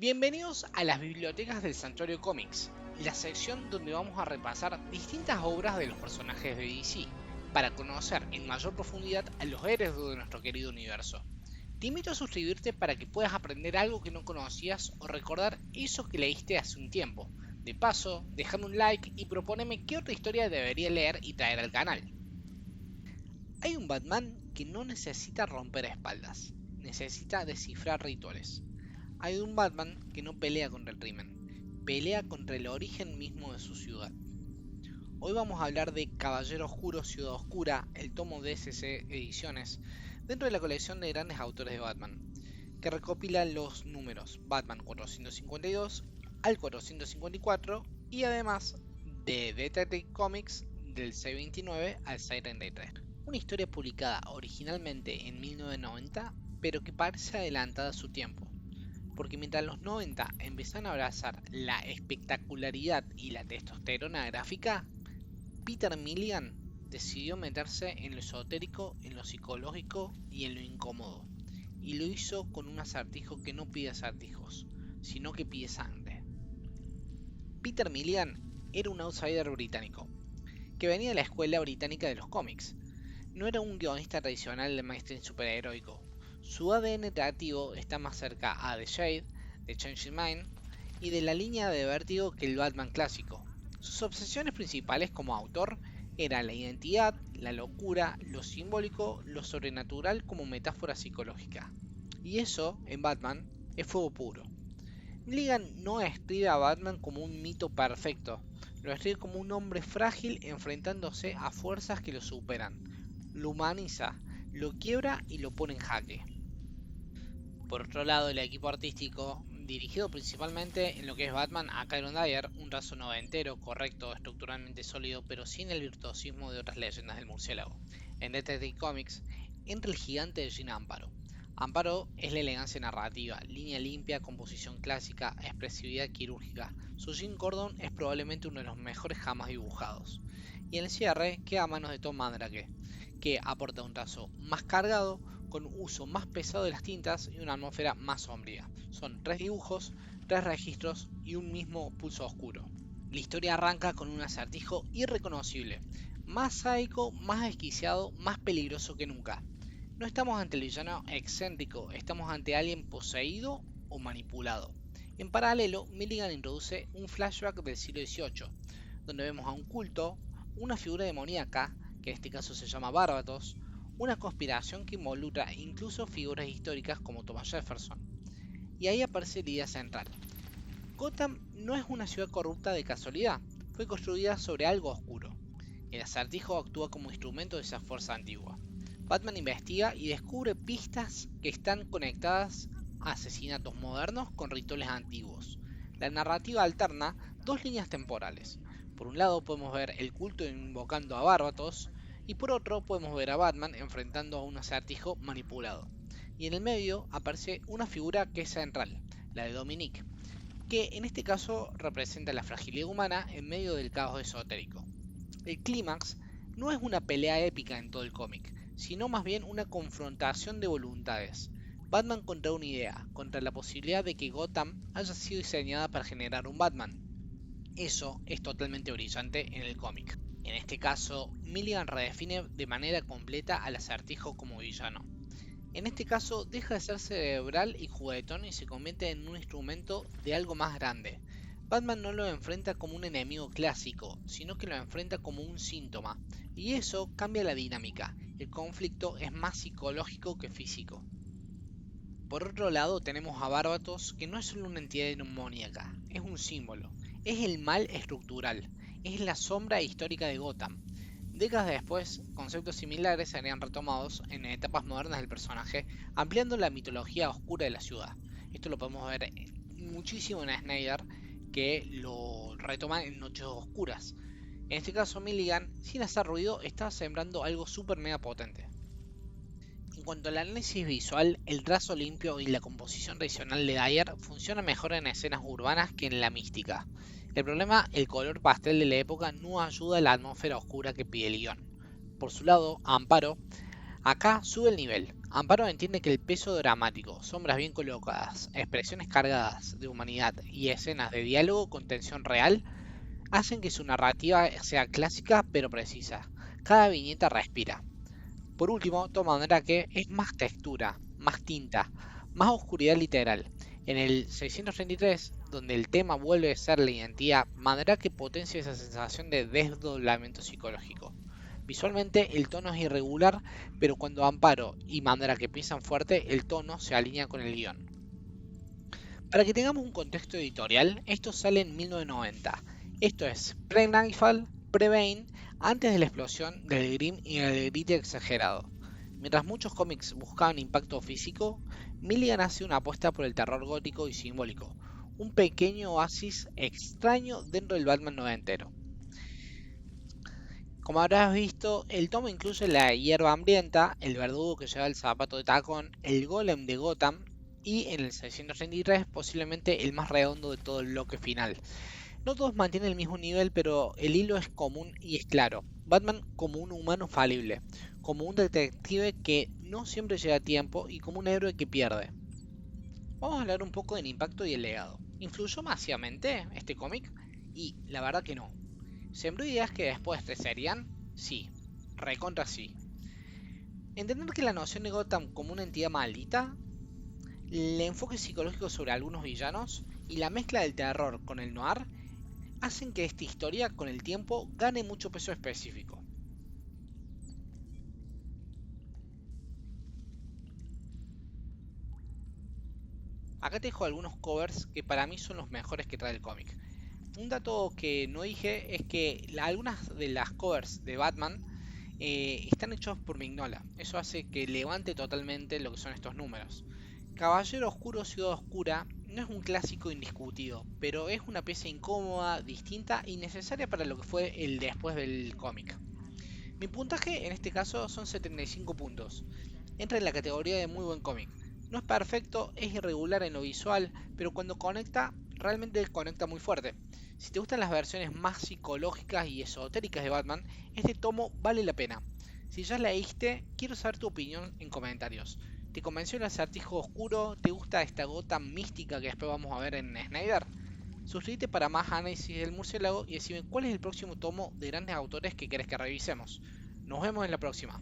Bienvenidos a las bibliotecas del Santuario Comics, la sección donde vamos a repasar distintas obras de los personajes de DC, para conocer en mayor profundidad a los héroes de nuestro querido universo. Te invito a suscribirte para que puedas aprender algo que no conocías o recordar eso que leíste hace un tiempo. De paso, déjame un like y propóneme qué otra historia debería leer y traer al canal. Hay un Batman que no necesita romper espaldas, necesita descifrar rituales. Hay un Batman que no pelea contra el crimen, pelea contra el origen mismo de su ciudad. Hoy vamos a hablar de Caballero Oscuro Ciudad Oscura, el tomo de DC Ediciones, dentro de la colección de grandes autores de Batman, que recopila los números Batman 452 al 454 y además de Detective Comics del 629 al 633. Una historia publicada originalmente en 1990, pero que parece adelantada a su tiempo, porque mientras los 90 empezaron a abrazar la espectacularidad y la testosterona gráfica, Peter Milligan decidió meterse en lo esotérico, en lo psicológico y en lo incómodo, y lo hizo con un acertijo que no pide acertijos, sino que pide sangre. Peter Milligan era un outsider británico, que venía de la escuela británica de los cómics. No era un guionista tradicional de mainstream superheroico. Su ADN creativo está más cerca a The Shade, de Changing Mind y de la línea de Vértigo que el Batman clásico. Sus obsesiones principales como autor eran la identidad, la locura, lo simbólico, lo sobrenatural como metáfora psicológica. Y eso, en Batman, es fuego puro. Milligan no escribe a Batman como un mito perfecto, lo escribe como un hombre frágil enfrentándose a fuerzas que lo superan. Lo humaniza, lo quiebra y lo pone en jaque. Por otro lado, el equipo artístico, dirigido principalmente en lo que es Batman a Kieron Dyer, un trazo noventero, correcto, estructuralmente sólido, pero sin el virtuosismo de otras leyendas del murciélago. En Detective Comics, entra el gigante de Gina Amparo. Amparo es la elegancia narrativa, línea limpia, composición clásica, expresividad quirúrgica. Su Jim Gordon es probablemente uno de los mejores jamás dibujados. Y en el cierre queda a manos de Tom Mandrake, que aporta un trazo más cargado, con uso más pesado de las tintas y una atmósfera más sombría. Son 3 dibujos, 3 registros y un mismo pulso oscuro. La historia arranca con un acertijo irreconocible, más sádico, más desquiciado, más peligroso que nunca. No estamos ante el villano excéntrico, estamos ante alguien poseído o manipulado. En paralelo, Milligan introduce un flashback del siglo XVIII, donde vemos a un culto, una figura demoníaca, que en este caso se llama Bárbatos, una conspiración que involucra incluso figuras históricas como Thomas Jefferson. Y ahí aparece la idea central. Gotham no es una ciudad corrupta de casualidad, fue construida sobre algo oscuro. El acertijo actúa como instrumento de esa fuerza antigua. Batman investiga y descubre pistas que están conectadas a asesinatos modernos con rituales antiguos. La narrativa alterna dos líneas temporales. Por un lado podemos ver el culto invocando a Bárbatos, y por otro podemos ver a Batman enfrentando a un acertijo manipulado. Y en el medio aparece una figura que es central, la de Dominique, que en este caso representa la fragilidad humana en medio del caos esotérico. El clímax no es una pelea épica en todo el cómic, sino más bien una confrontación de voluntades. Batman contra una idea, contra la posibilidad de que Gotham haya sido diseñada para generar un Batman. Eso es totalmente brillante en el cómic. En este caso, Milligan redefine de manera completa al acertijo como villano. En este caso, deja de ser cerebral y juguetón y se convierte en un instrumento de algo más grande. Batman no lo enfrenta como un enemigo clásico, sino que lo enfrenta como un síntoma, y eso cambia la dinámica. El conflicto es más psicológico que físico. Por otro lado, tenemos a Bárbatos, que no es solo una entidad demoníaca, es un símbolo. Es el mal estructural, es la sombra histórica de Gotham. Décadas después, conceptos similares serían retomados en etapas modernas del personaje, ampliando la mitología oscura de la ciudad. Esto lo podemos ver muchísimo en Snyder, que lo retoma en Noches Oscuras. En este caso, Milligan, sin hacer ruido, está sembrando algo super mega potente. En cuanto al análisis visual, el trazo limpio y la composición tradicional de Dyer funciona mejor en escenas urbanas que en la mística. El problema, el color pastel de la época no ayuda a la atmósfera oscura que pide el guión. Por su lado, Amparo, acá sube el nivel. Amparo entiende que el peso dramático, sombras bien colocadas, expresiones cargadas de humanidad y escenas de diálogo con tensión real hacen que su narrativa sea clásica pero precisa. Cada viñeta respira. Por último, toma Mandrake es más textura, más tinta, más oscuridad literal. En el 633, donde el tema vuelve a ser la identidad, Mandrake potencia esa sensación de desdoblamiento psicológico. Visualmente el tono es irregular, pero cuando Amparo y Mandrake piensan fuerte, el tono se alinea con el guión. Para que tengamos un contexto editorial, esto sale en 1990. Esto es pre-Nightfall, pre-Bane, antes de la explosión del Grim y el grite exagerado. Mientras muchos cómics buscaban impacto físico, Milligan hace una apuesta por el terror gótico y simbólico, un pequeño oasis extraño dentro del Batman noventero. Como habrás visto, el tomo incluye la hierba hambrienta, el verdugo que lleva el zapato de tacón, el golem de Gotham y en el 633 posiblemente el más redondo de todo el bloque final. No todos mantienen el mismo nivel, pero el hilo es común y es claro. Batman como un humano falible, como un detective que no siempre llega a tiempo y como un héroe que pierde. Vamos a hablar un poco del impacto y el legado. ¿Influyó masivamente este cómic? Y la verdad que no. ¿Sembró ideas que después te serían? Sí, recontra sí. Entender que la noción de Gotham como una entidad maldita, el enfoque psicológico sobre algunos villanos y la mezcla del terror con el noir hacen que esta historia con el tiempo gane mucho peso específico. Acá te dejo algunos covers que para mí son los mejores que trae el cómic. Un dato que no dije es que algunas de las covers de Batman están hechos por Mignola. Eso hace que levante totalmente lo que son estos números. Caballero Oscuro, Ciudad Oscura no es un clásico indiscutido, pero es una pieza incómoda, distinta y necesaria para lo que fue el después del cómic. Mi puntaje en este caso son 75 puntos. Entra en la categoría de muy buen cómic. No es perfecto, es irregular en lo visual, pero cuando conecta, realmente conecta muy fuerte. Si te gustan las versiones más psicológicas y esotéricas de Batman, este tomo vale la pena. Si ya leíste, quiero saber tu opinión en comentarios. ¿Te convenció el acertijo oscuro? ¿Te gusta esta gota mística que después vamos a ver en Snyder? Suscríbete para más análisis del murciélago y decime cuál es el próximo tomo de grandes autores que querés que revisemos. Nos vemos en la próxima.